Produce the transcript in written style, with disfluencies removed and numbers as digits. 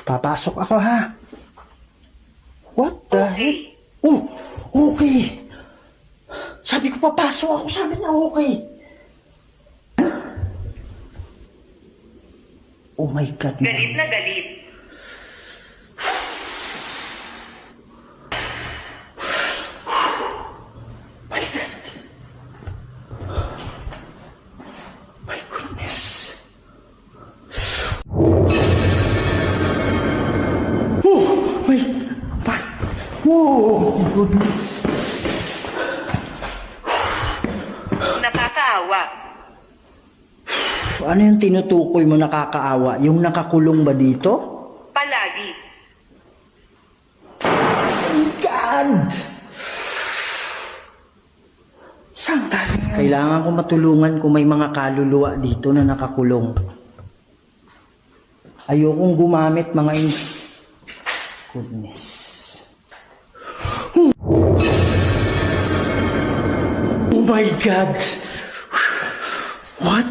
Papasok ako, ha? What the heck? Oh, okay. Sabi ko papasok ako, sabi niya okay. Oh my God. Galit na galit. My God. My goodness. Oh my goodness. Nakakaawa. Ano yung tinutukoy mo nakakaawa? Yung nakakulong ba dito? Palagi. My God! Saan tayo? Kailangan ko matulungan kung may mga kaluluwa dito na nakakulong. Ayokong gumamit mga goodness. Oh my God! What